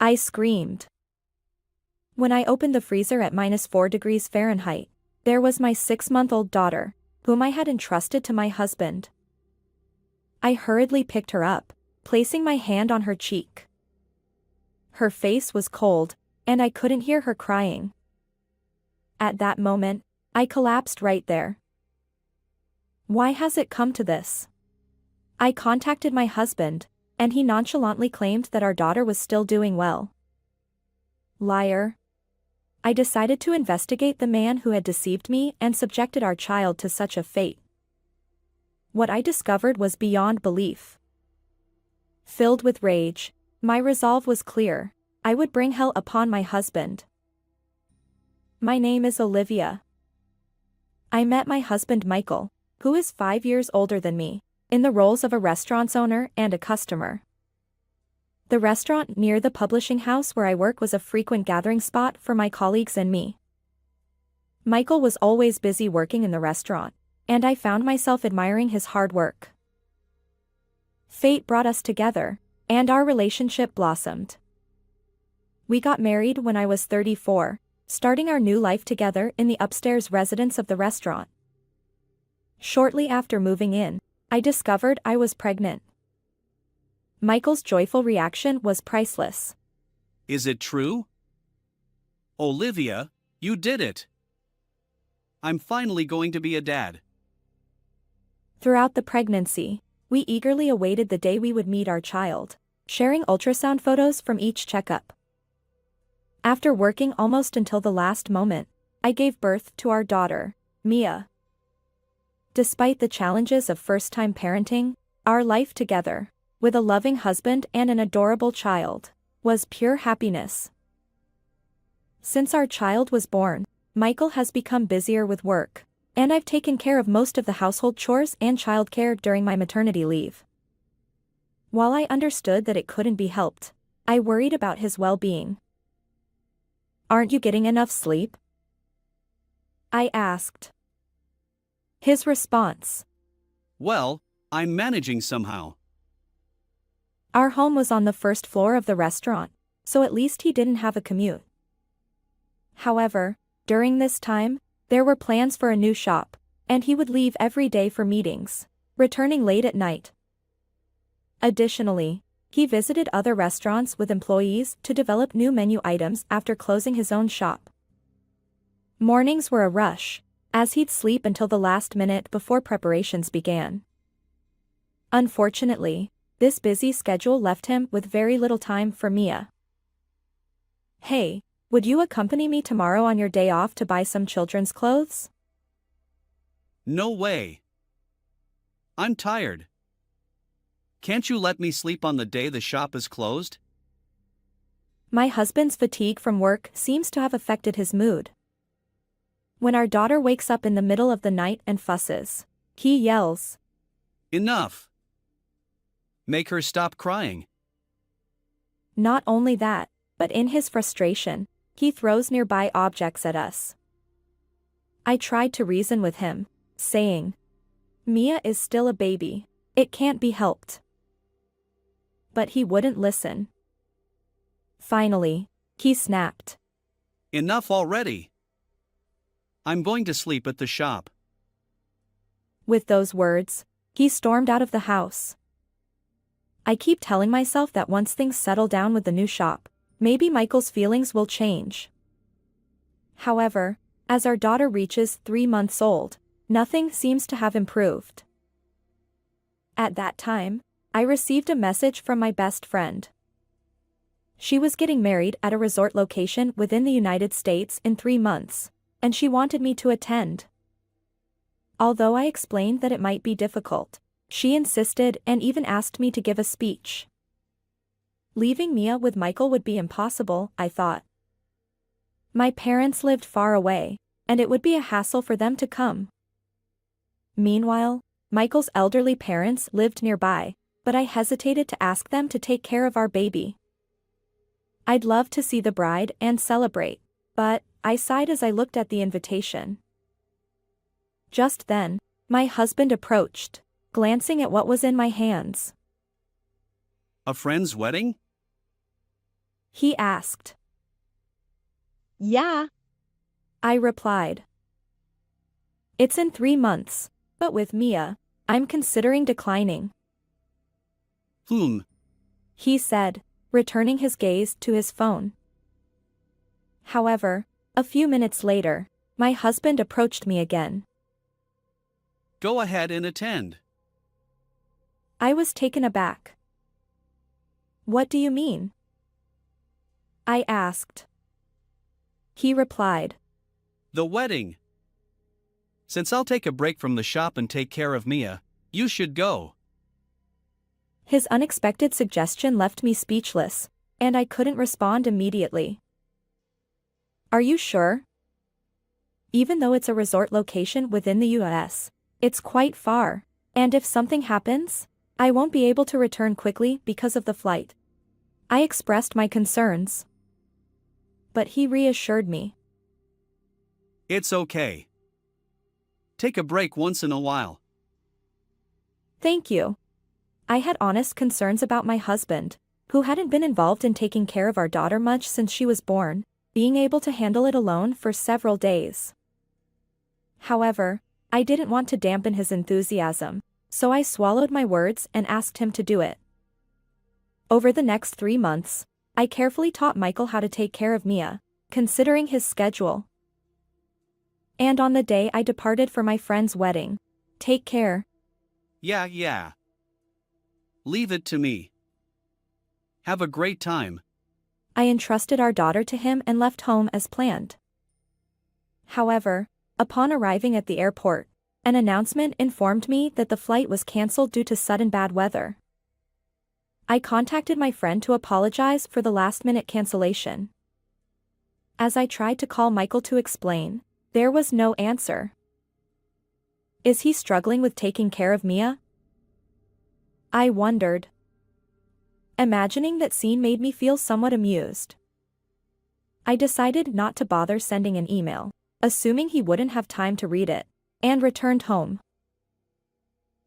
I screamed. When I opened the freezer at -4 degrees Fahrenheit, there was my 6-month-old daughter, whom I had entrusted to my husband. I hurriedly picked her up, placing my hand on her cheek. Her face was cold, and I couldn't hear her crying. At that moment, I collapsed right there. Why has it come to this? I contacted my husband, and he nonchalantly claimed that our daughter was still doing well. Liar. I decided to investigate the man who had deceived me and subjected our child to such a fate. What I discovered was beyond belief. Filled with rage, my resolve was clear: I would bring hell upon my husband. My name is Olivia. I met my husband Michael, who is 5 years older than me, in the roles of a restaurant's owner and a customer. The restaurant near the publishing house where I work was a frequent gathering spot for my colleagues and me. Michael was always busy working in the restaurant, and I found myself admiring his hard work. Fate brought us together, and our relationship blossomed. We got married when I was 34, starting our new life together in the upstairs residence of the restaurant. Shortly after moving in, I discovered I was pregnant. Michael's joyful reaction was priceless. Is it true? Olivia, you did it! I'm finally going to be a dad. Throughout the pregnancy, we eagerly awaited the day we would meet our child, sharing ultrasound photos from each checkup. After working almost until the last moment, I gave birth to our daughter, Mia. Despite the challenges of first-time parenting, our life together, with a loving husband and an adorable child, was pure happiness. Since our child was born, Michael has become busier with work, and I've taken care of most of the household chores and childcare during my maternity leave. While I understood that it couldn't be helped, I worried about his well-being. "Aren't you getting enough sleep?" I asked. His response: Well, I'm managing somehow. Our home was on the first floor of the restaurant, so at least he didn't have a commute. However, during this time, there were plans for a new shop, and he would leave every day for meetings, returning late at night. Additionally, he visited other restaurants with employees to develop new menu items after closing his own shop. Mornings were a rush, as he'd sleep until the last minute before preparations began. Unfortunately, this busy schedule left him with very little time for Mia. "Hey, would you accompany me tomorrow on your day off to buy some children's clothes?" No way. I'm tired. Can't you let me sleep on the day the shop is closed? My husband's fatigue from work seems to have affected his mood. When our daughter wakes up in the middle of the night and fusses, he yells, Enough! Make her stop crying. Not only that, but in his frustration, he throws nearby objects at us. I tried to reason with him, saying, "Mia is still a baby, it can't be helped." But he wouldn't listen. Finally, he snapped. Enough already! I'm going to sleep at the shop. With those words, he stormed out of the house. I keep telling myself that once things settle down with the new shop, maybe Michael's feelings will change. However, as our daughter reaches 3 months old, nothing seems to have improved. At that time, I received a message from my best friend. She was getting married at a resort location within the United States in 3 months, and she wanted me to attend. Although I explained that it might be difficult, she insisted and even asked me to give a speech. Leaving Mia with Michael would be impossible, I thought. My parents lived far away, and it would be a hassle for them to come. Meanwhile, Michael's elderly parents lived nearby, but I hesitated to ask them to take care of our baby. I'd love to see the bride and celebrate, but I sighed as I looked at the invitation. Just then, my husband approached, glancing at what was in my hands. A friend's wedding? he asked. Yeah. I replied. It's in 3 months, but with Mia, I'm considering declining, He said, returning his gaze to his phone. However, a few minutes later, my husband approached me again. Go ahead and attend. I was taken aback. What do you mean? I asked. He replied. The wedding. Since I'll take a break from the shop and take care of Mia, you should go. His unexpected suggestion left me speechless, and I couldn't respond immediately. Are you sure? Even though it's a resort location within the US, it's quite far, and if something happens, I won't be able to return quickly because of the flight. I expressed my concerns. But he reassured me. It's okay. Take a break once in a while. Thank you. I had honest concerns about my husband, who hadn't been involved in taking care of our daughter much since she was born, being able to handle it alone for several days. However, I didn't want to dampen his enthusiasm, so I swallowed my words and asked him to do it. Over the next 3 months, I carefully taught Michael how to take care of Mia, considering his schedule. And on the day I departed for my friend's wedding, take care. Yeah. Leave it to me. Have a great time. I entrusted our daughter to him and left home as planned. However, upon arriving at the airport, an announcement informed me that the flight was cancelled due to sudden bad weather. I contacted my friend to apologize for the last-minute cancellation. As I tried to call Michael to explain, there was no answer. Is he struggling with taking care of Mia? I wondered. Imagining that scene made me feel somewhat amused. I decided not to bother sending an email, assuming he wouldn't have time to read it, and returned home.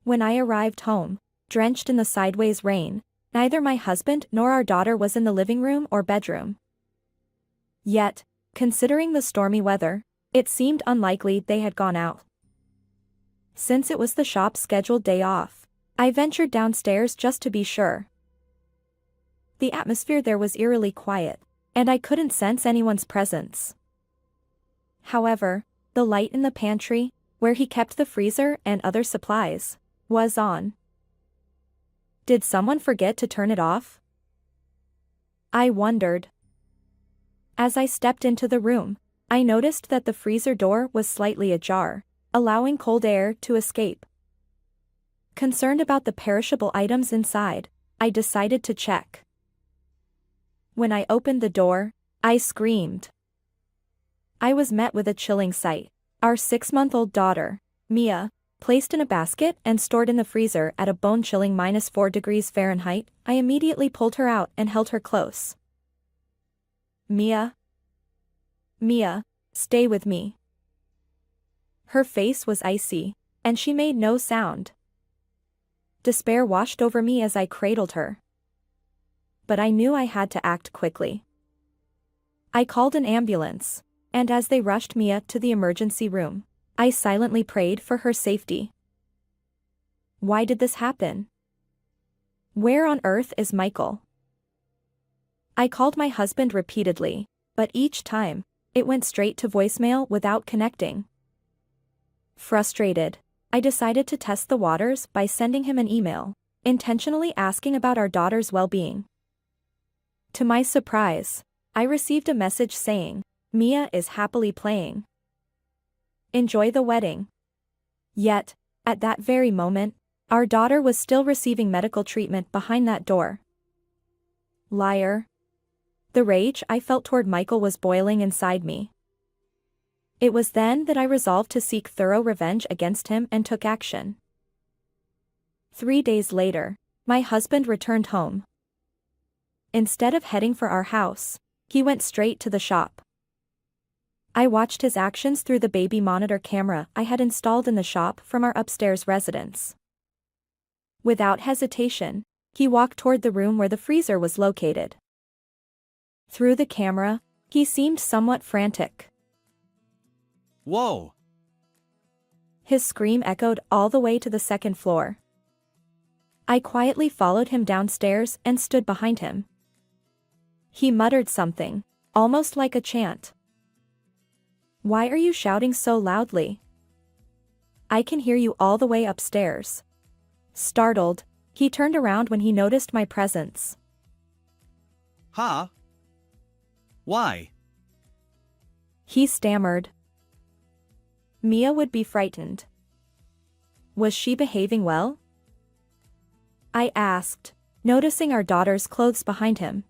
When I arrived home, drenched in the sideways rain, neither my husband nor our daughter was in the living room or bedroom. Yet, considering the stormy weather, it seemed unlikely they had gone out. Since it was the shop's scheduled day off, I ventured downstairs just to be sure. The atmosphere there was eerily quiet, and I couldn't sense anyone's presence. However, the light in the pantry, where he kept the freezer and other supplies, was on. Did someone forget to turn it off? I wondered. As I stepped into the room, I noticed that the freezer door was slightly ajar, allowing cold air to escape. Concerned about the perishable items inside, I decided to check. When I opened the door, I screamed. I was met with a chilling sight. Our 6-month-old daughter, Mia, placed in a basket and stored in the freezer at a bone-chilling -4 degrees Fahrenheit, I immediately pulled her out and held her close. Mia, stay with me. Her face was icy, and she made no sound. Despair washed over me as I cradled her. But I knew I had to act quickly. I called an ambulance, and as they rushed Mia to the emergency room, I silently prayed for her safety. Why did this happen? Where on earth is Michael? I called my husband repeatedly, but each time, it went straight to voicemail without connecting. Frustrated, I decided to test the waters by sending him an email, intentionally asking about our daughter's well-being. To my surprise, I received a message saying, Mia is happily playing. Enjoy the wedding. Yet, at that very moment, our daughter was still receiving medical treatment behind that door. Liar. The rage I felt toward Michael was boiling inside me. It was then that I resolved to seek thorough revenge against him and took action. 3 days later, my husband returned home. Instead of heading for our house, he went straight to the shop. I watched his actions through the baby monitor camera I had installed in the shop from our upstairs residence. Without hesitation, he walked toward the room where the freezer was located. Through the camera, he seemed somewhat frantic. Whoa! His scream echoed all the way to the second floor. I quietly followed him downstairs and stood behind him. He muttered something, almost like a chant. "Why are you shouting so loudly? I can hear you all the way upstairs." Startled, he turned around when he noticed my presence. Huh? Why? He stammered. Mia would be frightened. Was she behaving well? I asked, noticing our daughter's clothes behind him.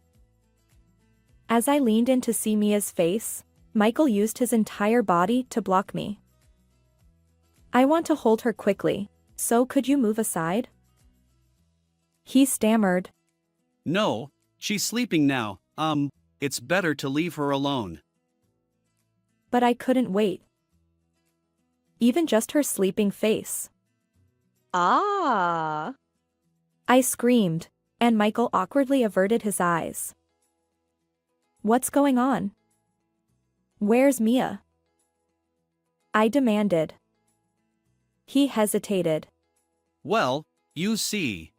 As I leaned in to see Mia's face, Michael used his entire body to block me. "I want to hold her quickly, so could you move aside?" He stammered. No, she's sleeping now, it's better to leave her alone. But I couldn't wait. Even just her sleeping face. Ah! I screamed, and Michael awkwardly averted his eyes. "What's going on? Where's Mia?" I demanded. He hesitated. Well, you see.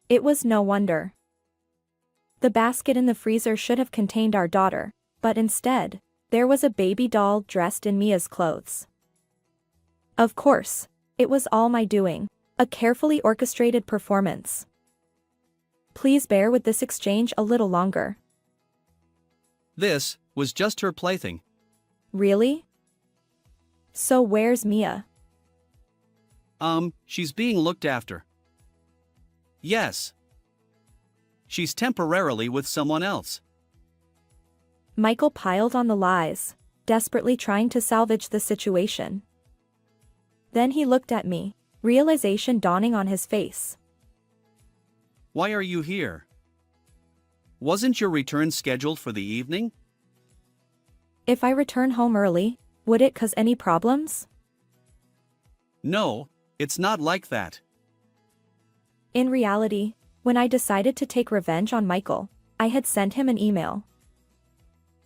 It was no wonder. The basket in the freezer should have contained our daughter, but instead, there was a baby doll dressed in Mia's clothes. Of course, it was all my doing, a carefully orchestrated performance. Please bear with this exchange a little longer. This was just her plaything. Really? So where's Mia? She's being looked after. Yes. She's temporarily with someone else. Michael piled on the lies, desperately trying to salvage the situation. Then he looked at me, realization dawning on his face. Why are you here? Wasn't your return scheduled for the evening? If I return home early, would it cause any problems? No, it's not like that. In reality, when I decided to take revenge on Michael, I had sent him an email.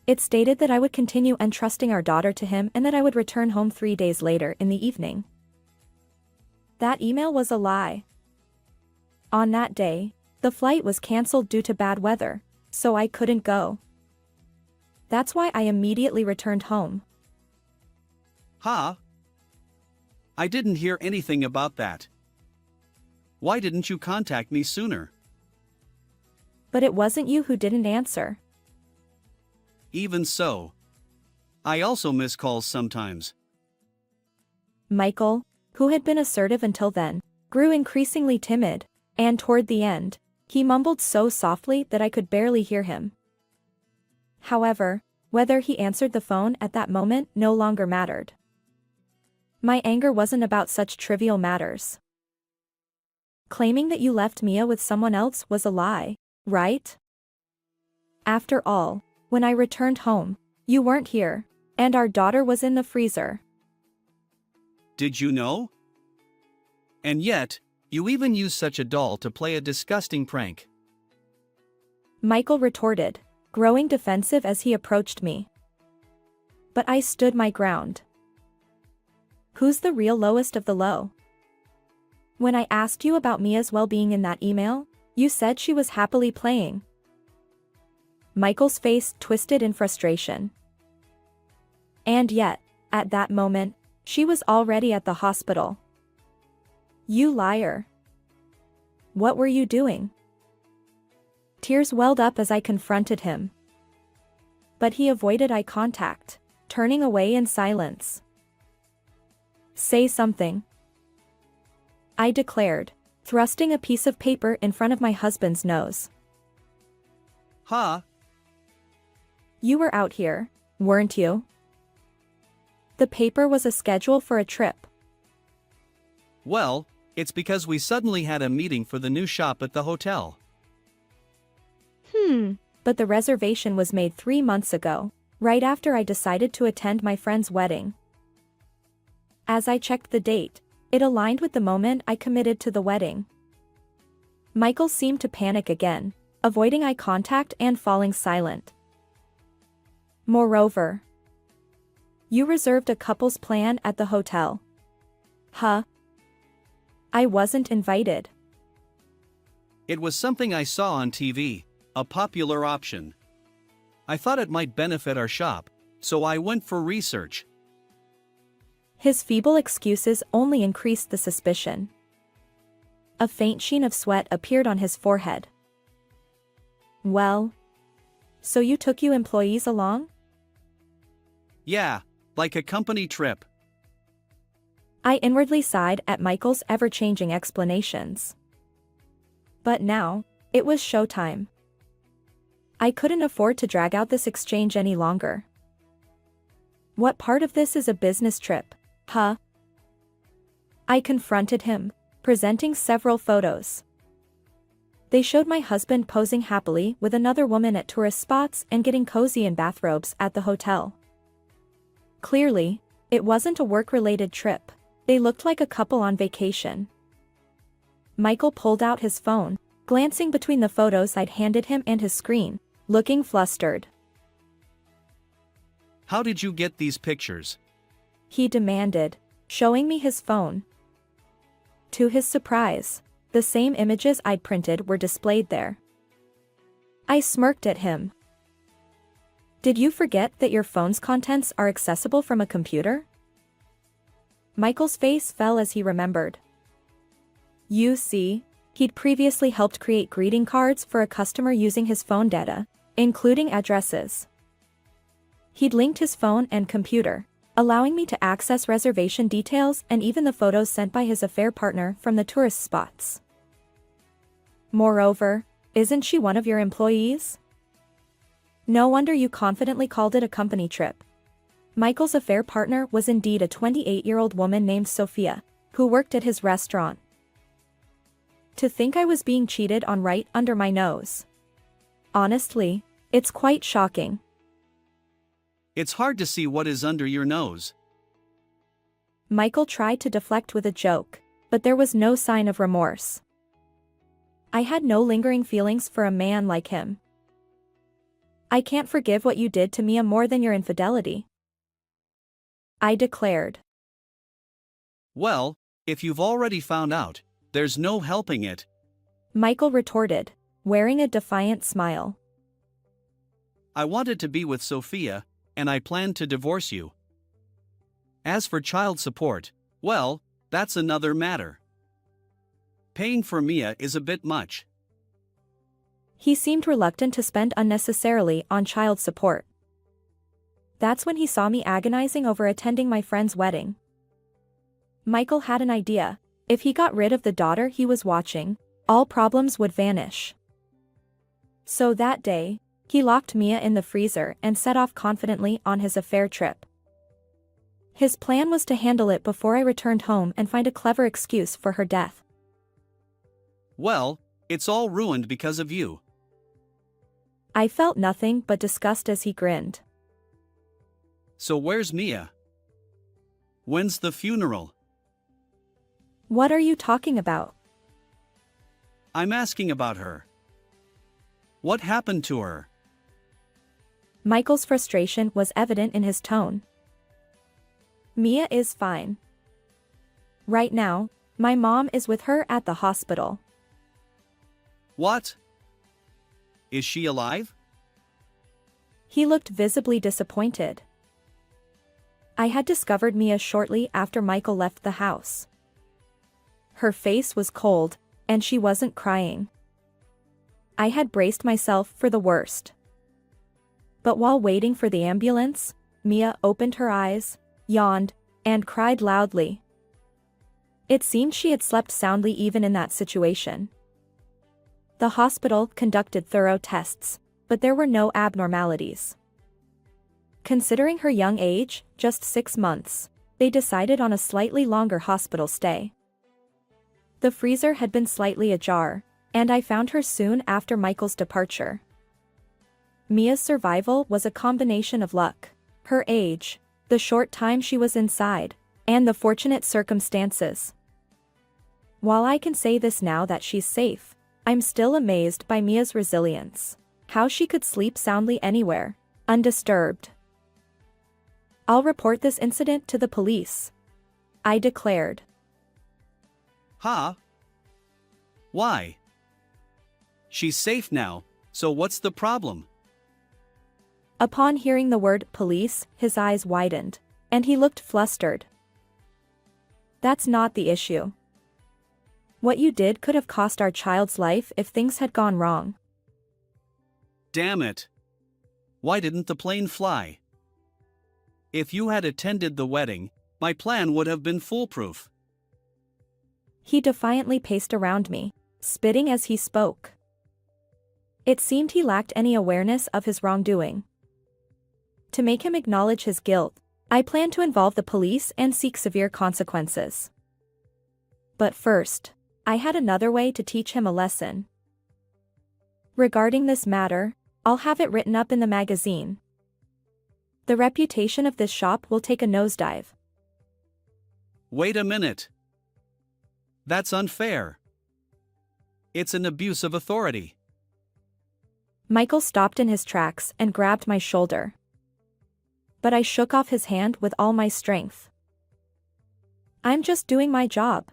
It stated that I would continue entrusting our daughter to him and that I would return home 3 days later in the evening. That email was a lie. On that day, the flight was cancelled due to bad weather, so I couldn't go. That's why I immediately returned home. Huh? I didn't hear anything about that. Why didn't you contact me sooner? But it wasn't you who didn't answer. Even so. I also miss calls sometimes. Michael, who had been assertive until then, grew increasingly timid, and toward the end, he mumbled so softly that I could barely hear him. However, whether he answered the phone at that moment no longer mattered. My anger wasn't about such trivial matters. Claiming that you left Mia with someone else was a lie, right? After all, when I returned home, you weren't here, and our daughter was in the freezer. Did you know? And yet, you even used such a doll to play a disgusting prank. Michael retorted, growing defensive as he approached me. But I stood my ground. Who's the real lowest of the low? When I asked you about Mia's well-being in that email, you said she was happily playing. Michael's face twisted in frustration. And yet, at that moment, she was already at the hospital. You liar. What were you doing? Tears welled up as I confronted him. But he avoided eye contact, turning away in silence. Say something, I declared, thrusting a piece of paper in front of my husband's nose. Huh? You were out here, weren't you? The paper was a schedule for a trip. Well, it's because we suddenly had a meeting for the new shop at the hotel. But the reservation was made 3 months ago, right after I decided to attend my friend's wedding. As I checked the date, it aligned with the moment I committed to the wedding. Michael seemed to panic again, avoiding eye contact and falling silent. Moreover, you reserved a couple's plan at the hotel. Huh? I wasn't invited. It was something I saw on TV, a popular option. I thought it might benefit our shop, so I went for research. His feeble excuses only increased the suspicion. A faint sheen of sweat appeared on his forehead. Well, so you took you employees along? Yeah, like a company trip. I inwardly sighed at Michael's ever-changing explanations. But now, it was showtime. I couldn't afford to drag out this exchange any longer. What part of this is a business trip, huh? I confronted him, presenting several photos. They showed my husband posing happily with another woman at tourist spots and getting cozy in bathrobes at the hotel. Clearly, it wasn't a work-related trip. They looked like a couple on vacation. Michael pulled out his phone, glancing between the photos I'd handed him and his screen, looking flustered. How did you get these pictures? He demanded, showing me his phone. To his surprise, the same images I'd printed were displayed there. I smirked at him. Did you forget that your phone's contents are accessible from a computer? Michael's face fell as he remembered. You see, he'd previously helped create greeting cards for a customer using his phone data, including addresses. He'd linked his phone and computer, allowing me to access reservation details and even the photos sent by his affair partner from the tourist spots. Moreover, isn't she one of your employees? No wonder you confidently called it a company trip. Michael's affair partner was indeed a 28-year-old woman named Sophia, who worked at his restaurant. To think I was being cheated on right under my nose. Honestly, it's quite shocking. It's hard to see what is under your nose. Michael tried to deflect with a joke, but there was no sign of remorse. I had no lingering feelings for a man like him. I can't forgive what you did to Mia more than your infidelity, I declared. Well, if you've already found out, there's no helping it, Michael retorted, wearing a defiant smile. I wanted to be with Sophia, and I planned to divorce you. As for child support, well, that's another matter. Paying for Mia is a bit much. He seemed reluctant to spend unnecessarily on child support. That's when he saw me agonizing over attending my friend's wedding. Michael had an idea. If he got rid of the daughter he was watching, all problems would vanish. So that day, he locked Mia in the freezer and set off confidently on his affair trip. His plan was to handle it before I returned home and find a clever excuse for her death. Well, it's all ruined because of you. I felt nothing but disgust as he grinned. So where's Mia? When's the funeral? What are you talking about? I'm asking about her. What happened to her? Michael's frustration was evident in his tone. Mia is fine. Right now, my mom is with her at the hospital. What? Is she alive? He looked visibly disappointed. I had discovered Mia shortly after Michael left the house. Her face was cold, and she wasn't crying. I had braced myself for the worst. But while waiting for the ambulance, Mia opened her eyes, yawned, and cried loudly. It seemed she had slept soundly even in that situation. The hospital conducted thorough tests, but there were no abnormalities. Considering her young age, just 6 months, they decided on a slightly longer hospital stay. The freezer had been slightly ajar, and I found her soon after Michael's departure. Mia's survival was a combination of luck, her age, the short time she was inside, and the fortunate circumstances. While I can say this now that she's safe, I'm still amazed by Mia's resilience. How she could sleep soundly anywhere, undisturbed. I'll report this incident to the police, I declared. Huh? Why? She's safe now, so what's the problem? Upon hearing the word police, his eyes widened, and he looked flustered. That's not the issue. What you did could have cost our child's life if things had gone wrong. Damn it. Why didn't the plane fly? If you had attended the wedding, my plan would have been foolproof. He defiantly paced around me, spitting as he spoke. It seemed he lacked any awareness of his wrongdoing. To make him acknowledge his guilt, I planned to involve the police and seek severe consequences. But first, I had another way to teach him a lesson. Regarding this matter, I'll have it written up in the magazine. The reputation of this shop will take a nosedive. Wait a minute. That's unfair. It's an abuse of authority. Michael stopped in his tracks and grabbed my shoulder. But I shook off his hand with all my strength. I'm just doing my job.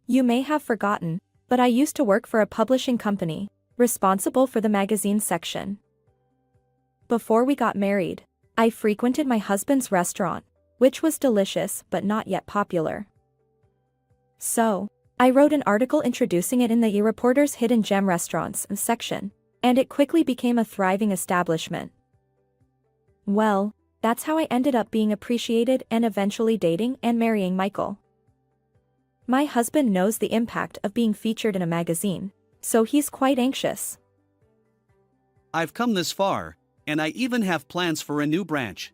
You may have forgotten, but I used to work for a publishing company, responsible for the magazine section. Before we got married, I frequented my husband's restaurant, which was delicious but not yet popular. So, I wrote an article introducing it in the E-Reporter's Hidden Gem Restaurants section, and it quickly became a thriving establishment. Well, that's how I ended up being appreciated and eventually dating and marrying Michael. My husband knows the impact of being featured in a magazine, so he's quite anxious. I've come this far, and I even have plans for a new branch.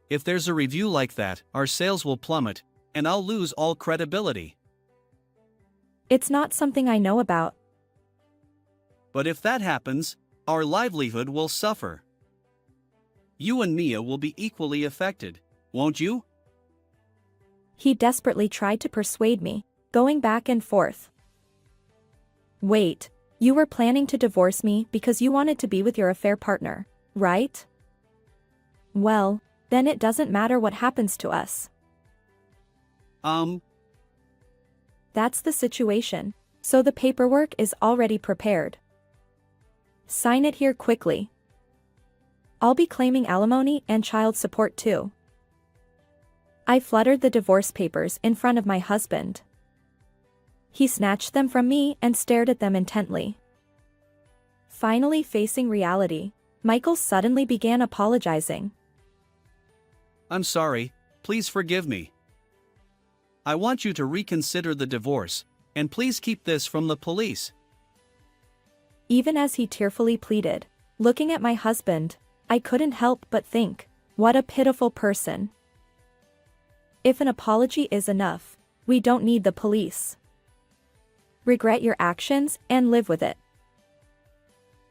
If there's a review like that, our sales will plummet, and I'll lose all credibility. It's not something I know about. But if that happens, our livelihood will suffer. You and Mia will be equally affected, won't you? He desperately tried to persuade me, going back and forth. Wait, you were planning to divorce me because you wanted to be with your affair partner, right? Well, then it doesn't matter what happens to us. That's the situation, so the paperwork is already prepared. Sign it here quickly. I'll be claiming alimony and child support too. I fluttered the divorce papers in front of my husband. He snatched them from me and stared at them intently. Finally facing reality, Michael suddenly began apologizing. I'm sorry, please forgive me. I want you to reconsider the divorce, and please keep this from the police. Even as he tearfully pleaded, looking at my husband, I couldn't help but think, what a pitiful person. If an apology is enough, we don't need the police. Regret your actions and live with it.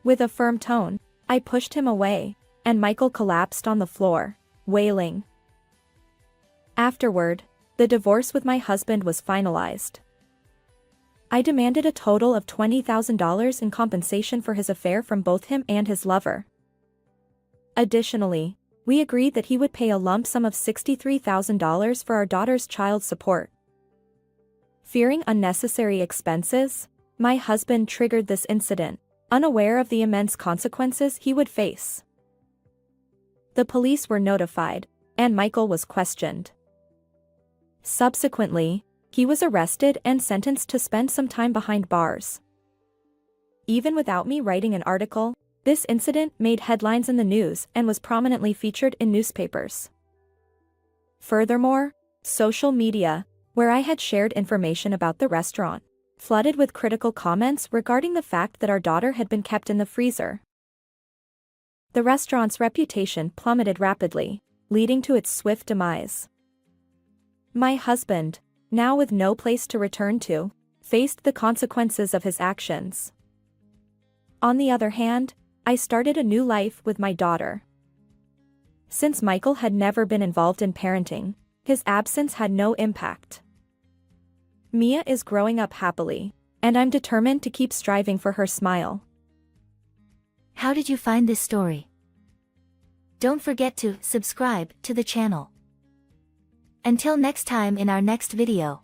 With a firm tone, I pushed him away, and Michael collapsed on the floor, wailing. Afterward, the divorce with my husband was finalized. I demanded a total of $20,000 in compensation for his affair from both him and his lover. Additionally, we agreed that he would pay a lump sum of $63,000 for our daughter's child support. Fearing unnecessary expenses, my husband triggered this incident, unaware of the immense consequences he would face. The police were notified, and Michael was questioned. Subsequently, he was arrested and sentenced to spend some time behind bars. Even without me writing an article, this incident made headlines in the news and was prominently featured in newspapers. Furthermore, social media, where I had shared information about the restaurant, flooded with critical comments regarding the fact that our daughter had been kept in the freezer. The restaurant's reputation plummeted rapidly, leading to its swift demise. My husband, now with no place to return to, faced the consequences of his actions. On the other hand, I started a new life with my daughter. Since Michael had never been involved in parenting, his absence had no impact. Mia is growing up happily, And I'm determined to keep striving for her smile. How did you find this story? Don't forget to subscribe to the channel. Until next time in our next video.